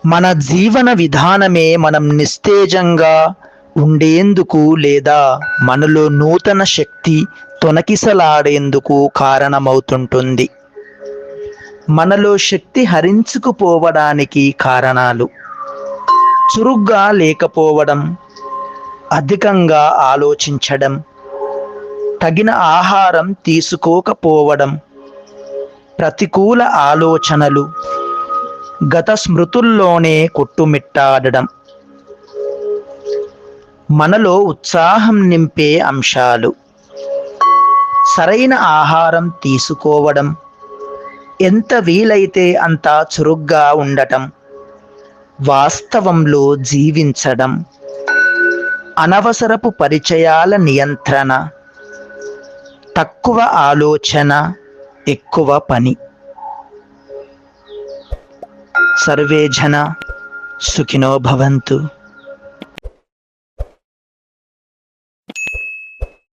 మన జీవన విధానమే మనం నిస్తేజంగా ఉండేందుకు లేదా మనలో నూతన శక్తి తొణకిసలాడేందుకు కారణమవుతుంటుంది. మనలో శక్తి హరించుకుపోవడానికి కారణాలు: చురుగ్గా లేకపోవడం, అధికంగా ఆలోచించడం, తగిన ఆహారం తీసుకోకపోవడం, ప్రతికూల ఆలోచనలు, గత స్మృతుల్లోనే కొట్టుమిట్టాడడం. మనలో ఉత్సాహం నింపే అంశాలు: సరైన ఆహారం తీసుకోవడం, ఎంత వీలైతే అంత చురుగ్గా ఉండటం, వాస్తవంలో జీవించడం, అనవసరపు పరిచయాల నియంత్రణ, తక్కువ ఆలోచన, ఎక్కువ పని. సర్వే జన సుఖినో భవంతు.